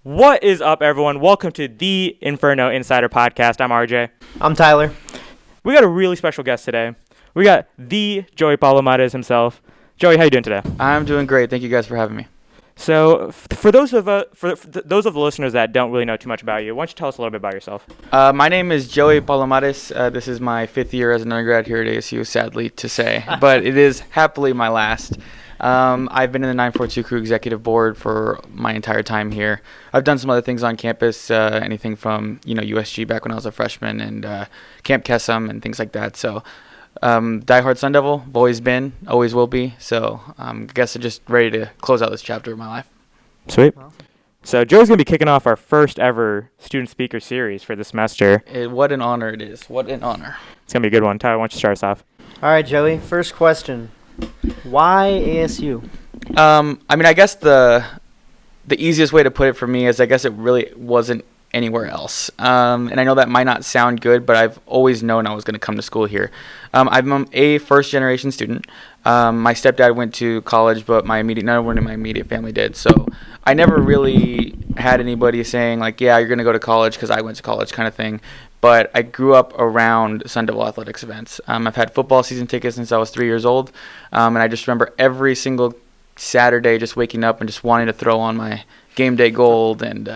What is up, everyone? Welcome to the Inferno Insider Podcast. I'm RJ. I'm Tyler. We got a really special guest today. We got the Joey Palomarez himself. Joey, how you doing today? I'm doing great. Thank you guys for having me. So, for those of those of the listeners that don't really know too much about you, why don't you tell us a little bit about yourself? My name is Joey Palomarez. This is my 5th year as an undergrad here at ASU, sadly to say, but it is happily my last. I've been in the 942 Crew Executive Board for my entire time here. I've done some other things on campus, anything from USG back when I was a freshman and Camp Kesem and things like that. So diehard Sun Devil, I've always been, always will be. So I guess I'm just ready to close out this chapter of my life. Sweet. So Joey's going to be kicking off our first ever student speaker series for the semester. What an honor it is. What an honor. It's going to be a good one. Tyler, why don't you start us off? All right, Joey. First question. Why ASU? I guess the easiest way to put it for me is I guess it really wasn't anywhere else. And I know that might not sound good, but I've always known I was going to come to school here. I'm a first-generation student. My stepdad went to college, but no one in my immediate family did. So I never really had anybody saying, like, yeah, you're going to go to college because I went to college kind of thing. But I grew up around Sun Devil Athletics events. I've had football season tickets since I was 3 years old. And I just remember every single Saturday just waking up and just wanting to throw on my game day gold and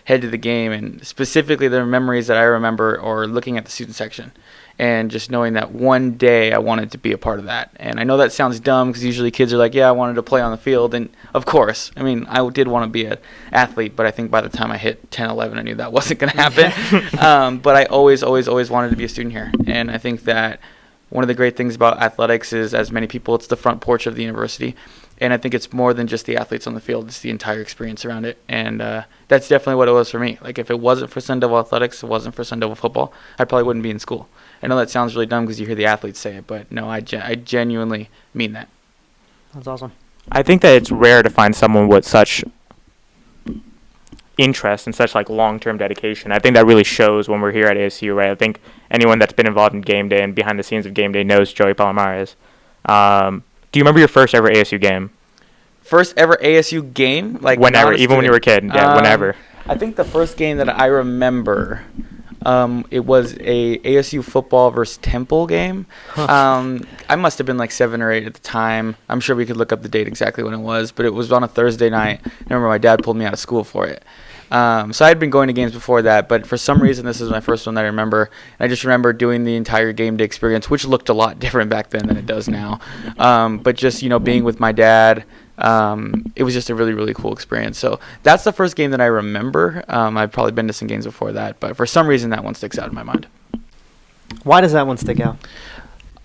head to the game. And specifically the memories that I remember are looking at the student section and just knowing that one day I wanted to be a part of that. And I know that sounds dumb because usually kids are like, yeah, I wanted to play on the field. And of course, I did want to be an athlete, but I think by the time I hit 10, 11, I knew that wasn't going to happen. But I always wanted to be a student here. And I think that one of the great things about athletics is, as many people, it's the front porch of the university. And I think it's more than just the athletes on the field. It's the entire experience around it. And that's definitely what it was for me. Like, if it wasn't for Sun Devil Athletics, it wasn't for Sun Devil football, I probably wouldn't be in school. I know that sounds really dumb because you hear the athletes say it, but no, I genuinely mean that. That's awesome. I think that it's rare to find someone with such interest and such long-term dedication. I think that really shows when we're here at ASU, right? I think anyone that's been involved in game day and behind the scenes of game day knows Joey Palomarez. Do you remember your first ever ASU game? First ever ASU game? Like whenever, even when you were a kid. Yeah, whenever. I think the first game that I remember, it was a ASU football versus Temple game. I must have been like 7 or 8 at the time. I'm sure we could look up the date exactly when it was, but it was on a Thursday night. I remember my dad pulled me out of school for it. So I had been going to games before that, but for some reason this is my first one that I remember. And I just remember doing the entire game day experience, which looked a lot different back then than it does now. But just, being with my dad, it was just a really, really cool experience. So that's the first game that I remember. I've probably been to some games before that, but for some reason that one sticks out in my mind. Why does that one stick out?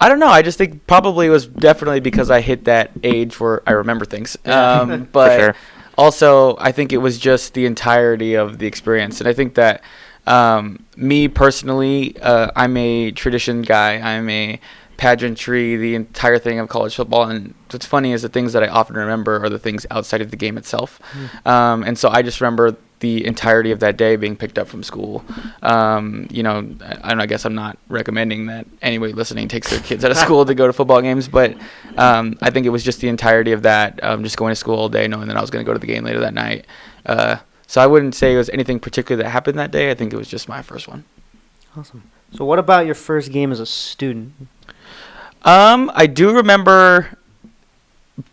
I don't know. I just think probably it was definitely because I hit that age where I remember things. But For sure. Also, I think it was just the entirety of the experience. And I think that me personally, I'm a tradition guy. I'm a pageantry, the entire thing of college football. And what's funny is the things that I often remember are the things outside of the game itself. And so I just remember the entirety of that day being picked up from school. I guess I'm not recommending that anybody listening takes their kids out of school to go to football games, but I think it was just the entirety of that, just going to school all day knowing that I was going to go to the game later that night. So I wouldn't say it was anything particular that happened that day. I think it was just my first one. Awesome. So what about your first game as a student? I do remember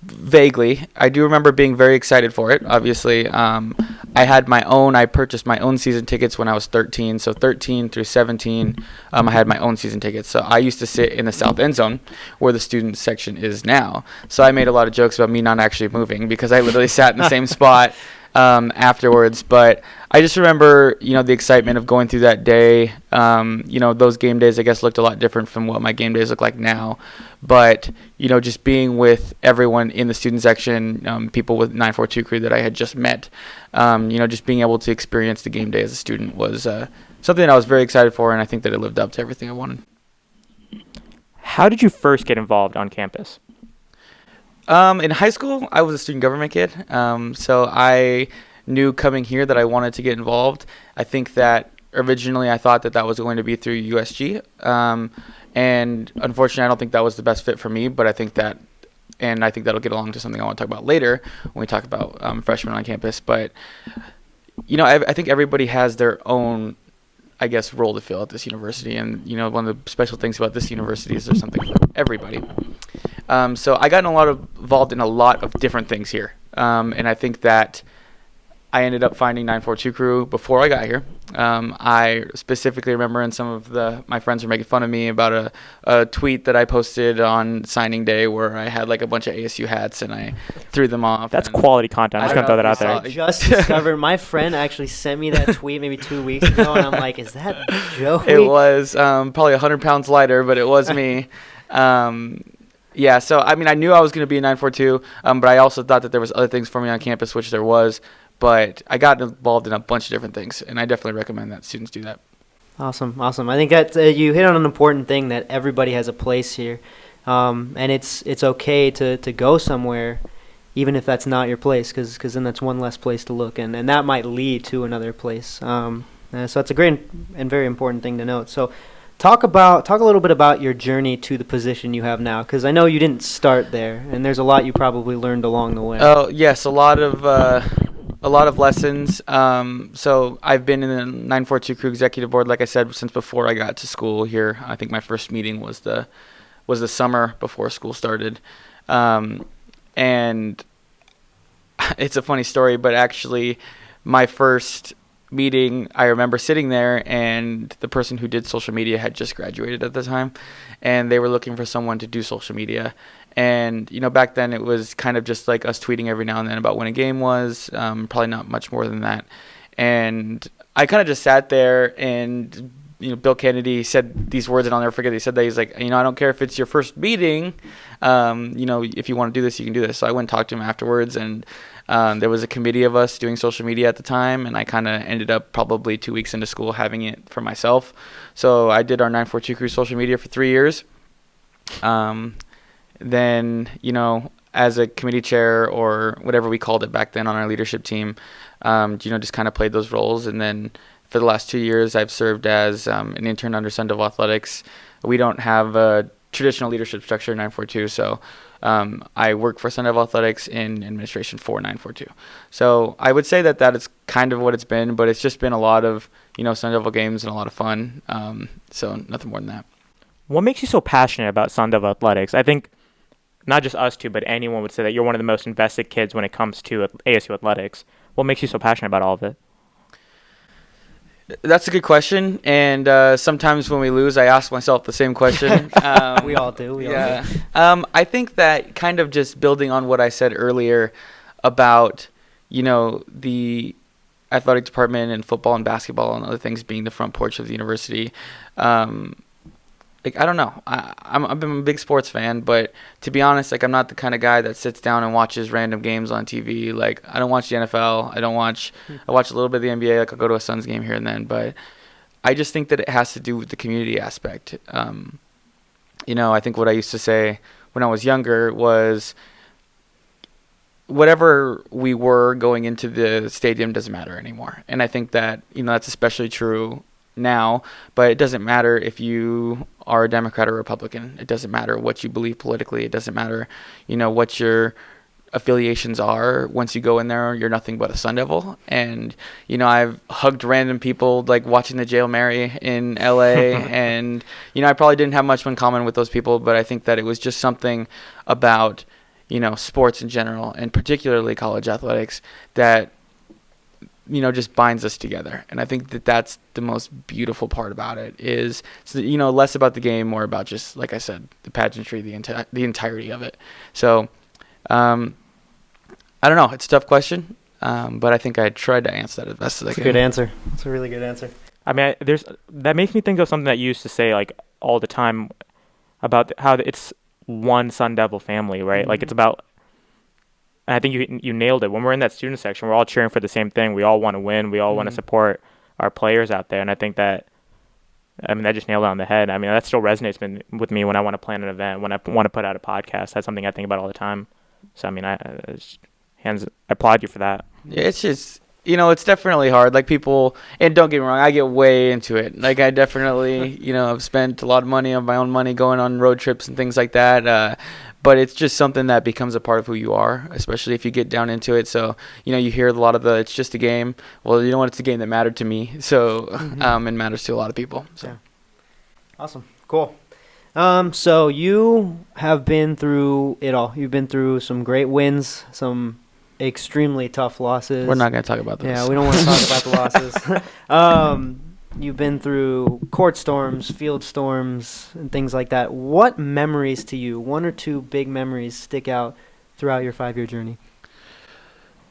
vaguely. I do remember being very excited for it. Obviously, I purchased my own season tickets when I was 13. So 13 through 17, I had my own season tickets. So I used to sit in the south end zone where the student section is now. So I made a lot of jokes about me not actually moving because I literally sat in the same spot afterwards. But I just remember, the excitement of going through that day. Those game days, I guess, looked a lot different from what my game days look like now. But, just being with everyone in the student section, people with 942 crew that I had just met, just being able to experience the game day as a student was something that I was very excited for, and I think that it lived up to everything I wanted. How did you first get involved on campus? In high school, I was a student government kid, so I knew coming here that I wanted to get involved. I think that originally I thought that was going to be through USG, and unfortunately I don't think that was the best fit for me, but I think that'll get along to something I want to talk about later when we talk about freshmen on campus. But I think everybody has their own, I guess, role to fill at this university. And, one of the special things about this university is there's something for everybody. So I got involved in a lot of different things here. And I think that I ended up finding 942 Crew before I got here. I specifically remember, and some of my friends were making fun of me about a tweet that I posted on signing day where I had like a bunch of ASU hats and I threw them off. That's quality content. I'm just going to throw that out there. I just discovered, my friend actually sent me that tweet maybe 2 weeks ago, and I'm like, is that Joey? It was probably 100 pounds lighter, but it was me. Yeah, so, I knew I was going to be a 942, but I also thought that there was other things for me on campus, which there was. But I got involved in a bunch of different things, and I definitely recommend that students do that. Awesome. I think that you hit on an important thing, that everybody has a place here, and it's okay to go somewhere, even if that's not your place, because then that's one less place to look, and that might lead to another place. So that's a great and very important thing to note. So talk a little bit about your journey to the position you have now, because I know you didn't start there, and there's a lot you probably learned along the way. Oh yes, a lot of lessons. So I've been in the 942 Crew Executive Board, like I said, since before I got to school here. I think my first meeting was the summer before school started. And it's a funny story, but actually my first meeting, I remember sitting there, and the person who did social media had just graduated at the time, and they were looking for someone to do social media. And, back then it was kind of just like us tweeting every now and then about when a game was, probably not much more than that. And I kind of just sat there, and, Bill Kennedy said these words, and I'll never forget. He said that, he's like, I don't care if it's your first meeting, if you want to do this, you can do this. So I went and talked to him afterwards, and there was a committee of us doing social media at the time, and I kind of ended up probably 2 weeks into school having it for myself. So I did our 942 Crew social media for 3 years. Then, as a committee chair or whatever we called it back then on our leadership team, just kind of played those roles. And then for the last 2 years, I've served as an intern under Sun Devil Athletics. We don't have a traditional leadership structure in 942, so I work for Sun Devil Athletics in administration for 942. So I would say that is kind of what it's been, but it's just been a lot of, Sun Devil games and a lot of fun. So nothing more than that. What makes you so passionate about Sun Devil Athletics? I think not just us two, but anyone would say that you're one of the most invested kids when it comes to ASU Athletics. What makes you so passionate about all of it? That's a good question, and sometimes when we lose, I ask myself the same question. We all do. I think that kind of just building on what I said earlier about, the athletic department and football and basketball and other things being the front porch of the university. I don't know. I've been a big sports fan, but to be honest, I'm not the kind of guy that sits down and watches random games on TV. I don't watch the NFL. I watch a little bit of the NBA. I'll go to a Suns game here and then, but I just think that it has to do with the community aspect. I think what I used to say when I was younger was, whatever we were going into the stadium doesn't matter anymore. And I think that, that's especially true now, but it doesn't matter if you are a Democrat or Republican. It doesn't matter what you believe politically. It doesn't matter, what your affiliations are. Once you go in there, you're nothing but a Sun Devil. And, I've hugged random people, watching the Jail Mary in LA. And, I probably didn't have much in common with those people, but I think that it was just something about, sports in general, and particularly college athletics, that just binds us together. And I think that that's the most beautiful part about it, is, less about the game, more about just, like I said, the pageantry, the entirety of it. So, I don't know. It's a tough question, but I think I tried to answer that as best as I can. That's a good answer. That's a really good answer. That makes me think of something that you used to say, all the time, about how it's one Sun Devil family, right? Mm-hmm. It's about, and I think you nailed it. When we're in that student section, we're all cheering for the same thing. We all want to win. We all want to support our players out there. And I think that, that just nailed it on the head. That still resonates with me when I want to plan an event, when I want to put out a podcast. That's something I think about all the time. So, I applaud you for that. Yeah, it's just, it's definitely hard. People, and don't get me wrong, I get way into it. I definitely, I've spent a lot of money on my own money going on road trips and things like that. but it's just something that becomes a part of who you are, especially if you get down into it. So, you hear a lot of it's just a game. Well, you know what? It's a game that mattered to me. So, it matters to a lot of people. So. Yeah. Awesome. Cool. So you have been through it all. You've been through some great wins, some extremely tough losses. We're not going to talk about those. Yeah, we don't want to talk about the losses. You've been through court storms, field storms, and things like that. What memories to you, one or two big memories, stick out throughout your 5-year journey?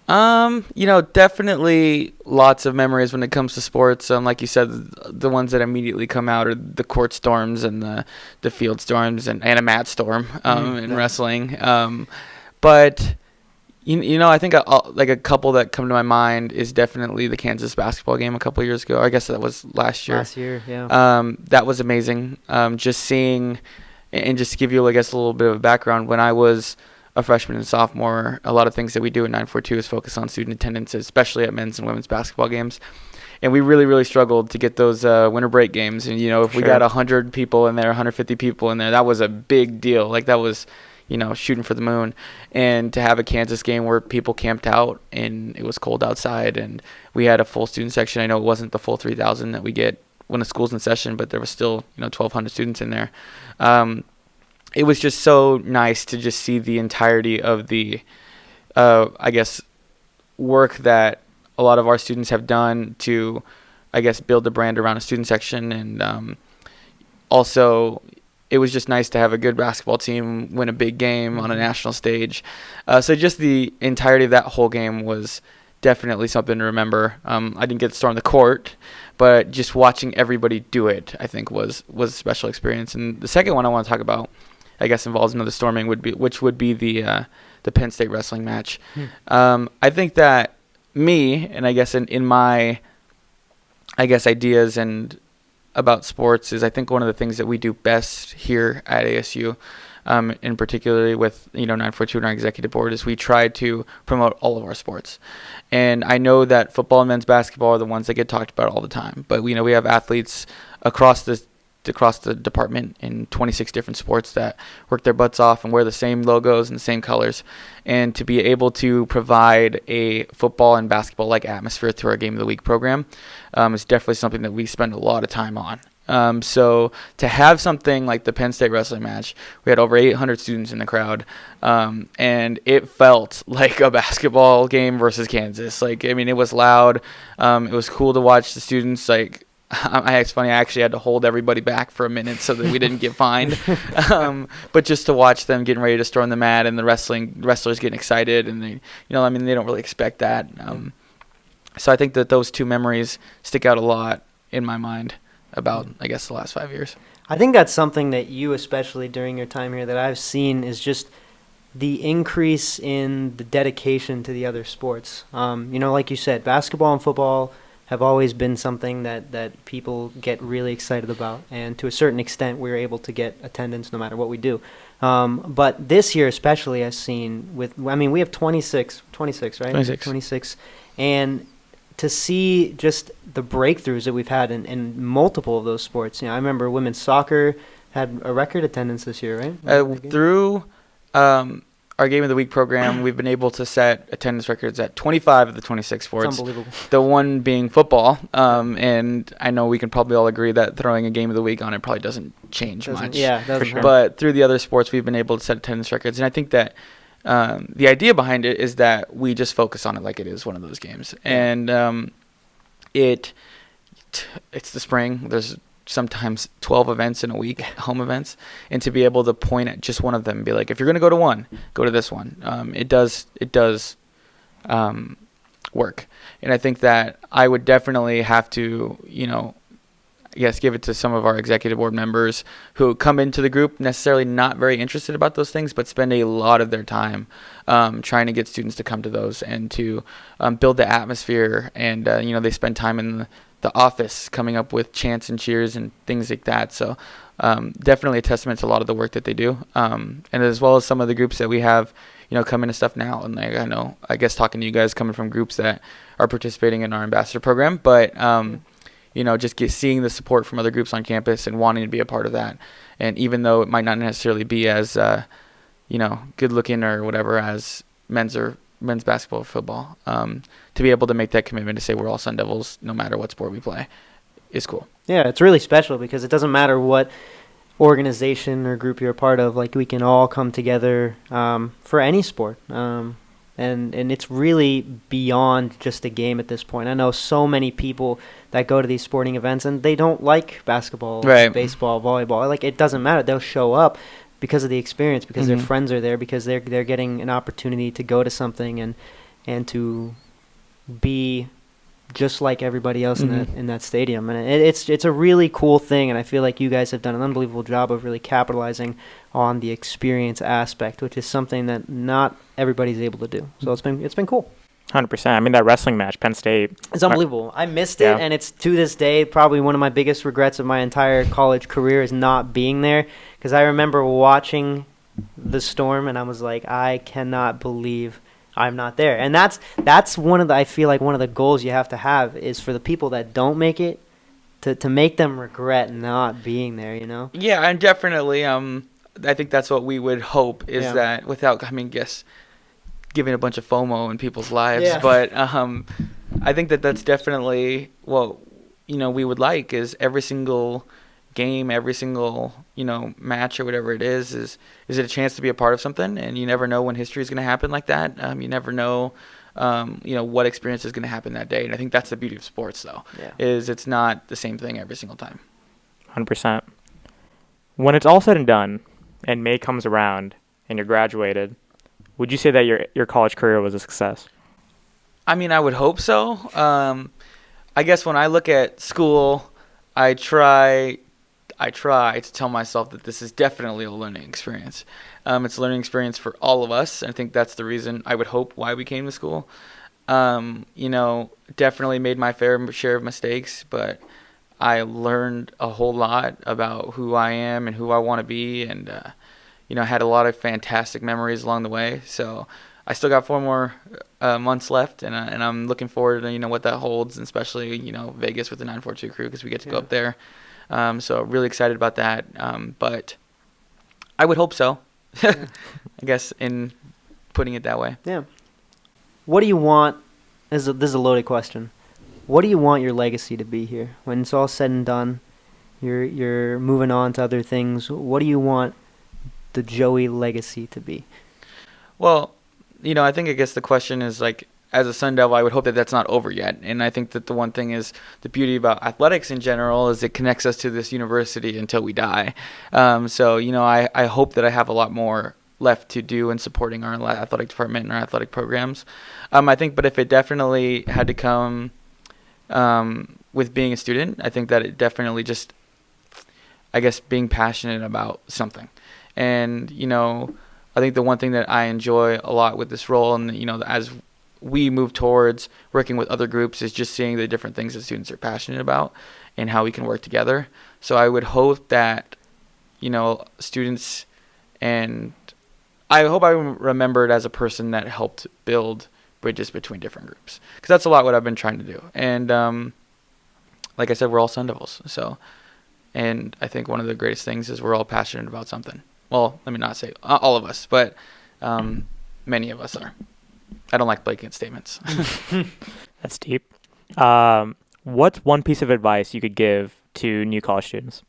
Definitely lots of memories when it comes to sports. Like you said, the ones that immediately come out are the court storms and the field storms and a mat storm in wrestling. But I think like a couple that come to my mind is definitely the Kansas basketball game a couple years ago. I guess that was last year. Last year, yeah. That was amazing. Just seeing, and just to give you, I guess, a little bit of a background, when I was a freshman and sophomore, a lot of things that we do at 942 is focus on student attendance, especially at men's and women's basketball games. And we really, really struggled to get those winter break games. And, if we got 100 people in there, 150 people in there, that was a big deal. Like, that was, shooting for the moon. And to have a Kansas game where people camped out and it was cold outside and we had a full student section. I know it wasn't the full 3,000 that we get when the school's in session, but there was still, 1,200 students in there. It was just so nice to just see the entirety of the, work that a lot of our students have done to, build the brand around a student section. And also, it was just nice to have a good basketball team win a big game on a national stage. So just the entirety of that whole game was definitely something to remember. I didn't get to start on the court, but just watching everybody do it, I think, was a special experience. And the second one I want to talk about, I guess, involves another storming, which would be the Penn State wrestling match. I think that me, and I guess in my, ideas and about sports is, I think, one of the things that we do best here at ASU, in particularly with 942 and our executive board, is we try to promote all of our sports. And I know that football and men's basketball are the ones that get talked about all the time, but we have athletes across the department in 26 different sports that work their butts off and wear the same logos and the same colors. And to be able to provide a football and basketball like atmosphere through our Game of the Week program is definitely something that we spend a lot of time on. So to have something like the Penn State wrestling match, we had over 800 students in the crowd, and it felt like a basketball game versus Kansas. It was loud. It was cool to watch the students, it's funny, I actually had to hold everybody back for a minute so that we didn't get fined. But just to watch them getting ready to storm the mat and the wrestlers getting excited, and they don't really expect that. So I think that those two memories stick out a lot in my mind about, I guess, the last 5 years. I think that's something that you, especially during your time here, that I've seen is just the increase in the dedication to the other sports. Like you said, basketball and football have always been something that people get really excited about. And to a certain extent, we're able to get attendance no matter what we do. But this year especially, I've seen we have 26, right? 26. And to see just the breakthroughs that we've had in multiple of those sports. I remember women's soccer had a record attendance this year, right? Through our Game of the Week program, we've been able to set attendance records at 25 of the 26 sports. It's unbelievable. The one being football. And I know we can probably all agree that throwing a Game of the Week on it probably doesn't change much. Yeah, doesn't. But through the other sports, we've been able to set attendance records. And I think that the idea behind it is that we just focus on it like it is one of those games. And it's the spring. There's sometimes 12 events in a week, home events, and to be able to point at just one of them and be like, if you're going to go to one, go to this one. It does work. And I think that I would definitely have to, give it to some of our executive board members who come into the group necessarily not very interested about those things, but spend a lot of their time trying to get students to come to those and to build the atmosphere. And, they spend time in the office coming up with chants and cheers and things like that. So definitely a testament to a lot of the work that they do. And as well as some of the groups that we have, come into stuff now. And I guess talking to you guys coming from groups that are participating in our ambassador program, but just seeing the support from other groups on campus and wanting to be a part of that. And even though it might not necessarily be as, good looking or whatever as men's basketball or football. To be able to make that commitment to say we're all Sun Devils no matter what sport we play is cool. Yeah, it's really special because it doesn't matter what organization or group you're a part of. Like, we can all come together for any sport. And it's really beyond just a game at this point. I know so many people that go to these sporting events and they don't like basketball, right, baseball, volleyball. Like, it doesn't matter. They'll show up because of the experience, because their friends are there, because they're getting an opportunity to go to something and to be just like everybody else in that stadium. And it's a really cool thing, and I feel like you guys have done an unbelievable job of really capitalizing on the experience aspect, which is something that not everybody's able to do. So it's been cool. 100%. I mean, that wrestling match, Penn State. It's unbelievable. I missed it, and it's to this day probably one of my biggest regrets of my entire college career is not being there, because I remember watching the Storm, and I was like, I cannot believe I'm not there. And that's one of the, I feel like one of the goals you have to have is for the people that don't make it to make them regret not being there, Yeah, and definitely I think that's what we would hope is that without, giving a bunch of FOMO in people's lives. Yeah. But I think that's definitely what, we would like is every single game, every single, match or whatever it is it a chance to be a part of something? And you never know when history is going to happen like that. You never know, what experience is going to happen that day. And I think that's the beauty of sports, though, is it's not the same thing every single time. 100%. When it's all said and done and May comes around and you're graduated, would you say that your college career was a success? I mean, I would hope so. I guess when I look at school, I try to tell myself that this is definitely a learning experience. It's a learning experience for all of us. I think that's the reason I would hope why we came to school. Definitely made my fair share of mistakes, but I learned a whole lot about who I am and who I want to be, and had a lot of fantastic memories along the way. So I still got 4 more months left, and I'm looking forward to what that holds, and especially Vegas with the 942 crew, because we get to go up there. So really excited about that. But I would hope so. I guess in putting it that way. Yeah. What do you want? This is a loaded question. What do you want your legacy to be here when it's all said and done? You're moving on to other things. What do you want the Joey legacy to be? Well, I guess the question is like, as a Sun Devil, I would hope that that's not over yet. And I think that the one thing is the beauty about athletics in general is it connects us to this university until we die. So, I hope that I have a lot more left to do in supporting our athletic department and our athletic programs. I think, but if it definitely had to come with being a student, I think that it definitely just, being passionate about something. And, I think the one thing that I enjoy a lot with this role, and, as we move towards working with other groups, is just seeing the different things that students are passionate about and how we can work together. So I would hope that, students, and I hope I'm remembered as a person that helped build bridges between different groups, because that's a lot what I've been trying to do. And like I said, we're all Sun Devils. So, and I think one of the greatest things is we're all passionate about something. Well, let me not say all of us, but many of us are. I don't like blanket statements. That's deep. What's one piece of advice you could give to new college students?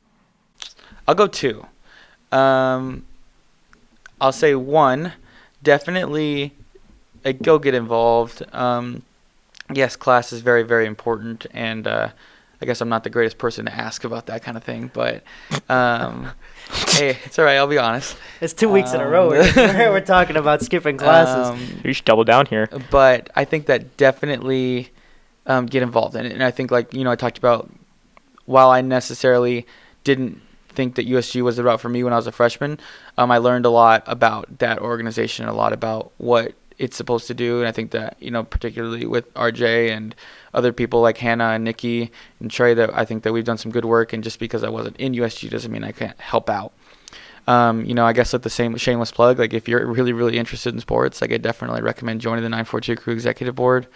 I'll go 2. I'll say 1, definitely go get involved. Yes, class is very, very important, and I guess I'm not the greatest person to ask about that kind of thing, but hey, it's all right. I'll be honest. It's 2 weeks in a row. We're talking about skipping classes. You should double down here. But I think that definitely get involved in it. And I think, I talked about, while I necessarily didn't think that USG was the route for me when I was a freshman, I learned a lot about that organization, a lot about what it's supposed to do. And I think that, particularly with RJ and other people like Hannah and Nikki and Trey, that I think that we've done some good work. And just because I wasn't in USG doesn't mean I can't help out. I guess like the same shameless plug, like if you're really, really interested in sports, I definitely recommend joining the 942 Crew Executive Board.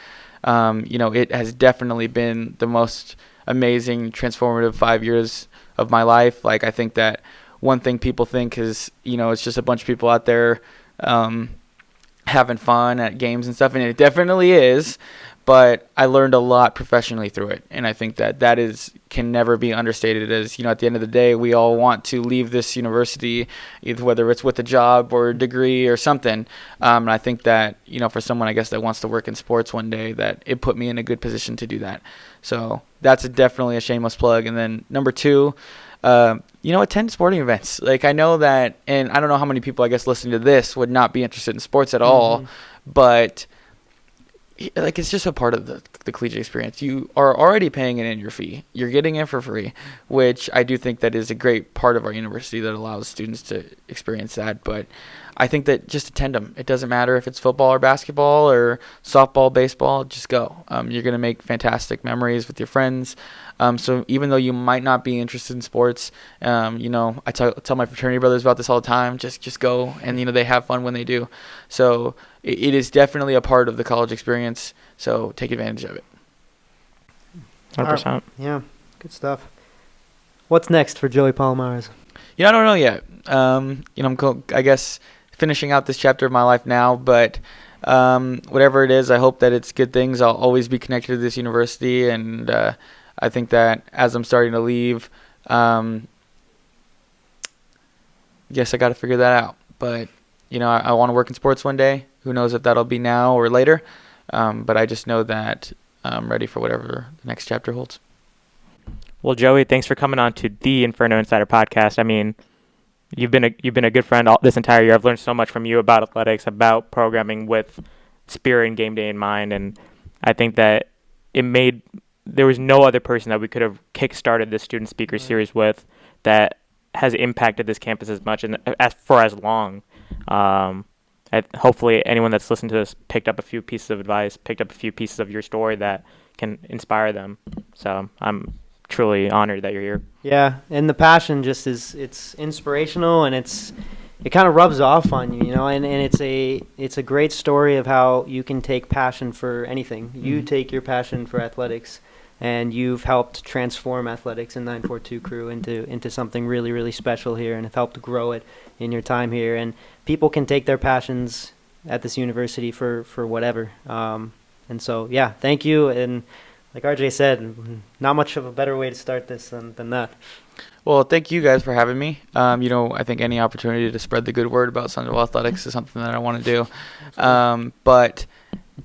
It has definitely been the most amazing, transformative 5 years of my life. I think that one thing people think is, it's just a bunch of people out there having fun at games and stuff, and it definitely is. But I learned a lot professionally through it, and I think that can never be understated. As at the end of the day, we all want to leave this university, either whether it's with a job or a degree or something. And I think that for someone, I guess, that wants to work in sports one day, that it put me in a good position to do that. So that's definitely a shameless plug. And then number 2, attend sporting events. Like, I know that, and I don't know how many people, I guess, listening to this would not be interested in sports at all, but like, it's just a part of the collegiate experience. You are already paying it in your fee. You're getting it for free, which I do think that is a great part of our university that allows students to experience that. But I think that just attend them. It doesn't matter if it's football or basketball or softball, baseball, just go. You're going to make fantastic memories with your friends. So even though you might not be interested in sports, I tell my fraternity brothers about this all the time. Just go, and they have fun when they do. So it is definitely a part of the college experience. So take advantage of it. 100%. Yeah, good stuff. What's next for Joey Palomarez? I don't know yet. I'm I guess finishing out this chapter of my life now, but whatever it is, I hope that it's good things. I'll always be connected to this university, and I think that as I'm starting to leave, guess I got to figure that out. But I want to work in sports one day. Who knows if that'll be now or later? But I just know that I'm ready for whatever the next chapter holds. Well, Joey, thanks for coming on to the Inferno Insider podcast. I mean, you've been a good friend this entire year. I've learned so much from you about athletics, about programming with spirit and game day in mind, and I think that there was no other person that we could have kick-started this student speaker series with that has impacted this campus as much and for as long. Hopefully anyone that's listened to this picked up a few pieces of advice, picked up a few pieces of your story that can inspire them. So I'm truly honored that you're here. Yeah, and the passion just it's inspirational, and it kind of rubs off on you, and it's a great story of how you can take passion for anything. You take your passion for athletics, and you've helped transform athletics in 942 crew into something really, really special here, and have helped grow it in your time here. And people can take their passions at this university for whatever. And so, yeah, thank you. And like RJ said, not much of a better way to start this than that. Well, thank you guys for having me. I think any opportunity to spread the good word about Sunderville athletics is something that I want to do. But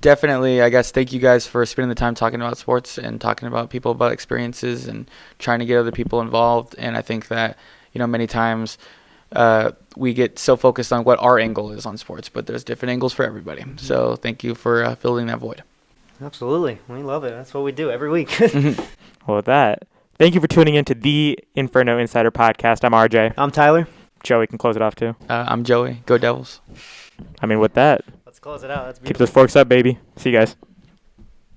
definitely, I guess, thank you guys for spending the time talking about sports and talking about people, about experiences, and trying to get other people involved. And I think that, many times we get so focused on what our angle is on sports, but there's different angles for everybody. So thank you for filling that void. Absolutely. We love it. That's what we do every week. Well, with that, thank you for tuning in to the Inferno Insider podcast. I'm RJ. I'm Tyler. Joey can close it off too. I'm Joey. Go Devils. I mean, with that, Let's close it out. That's keep beautiful. those forks up, baby. See you guys.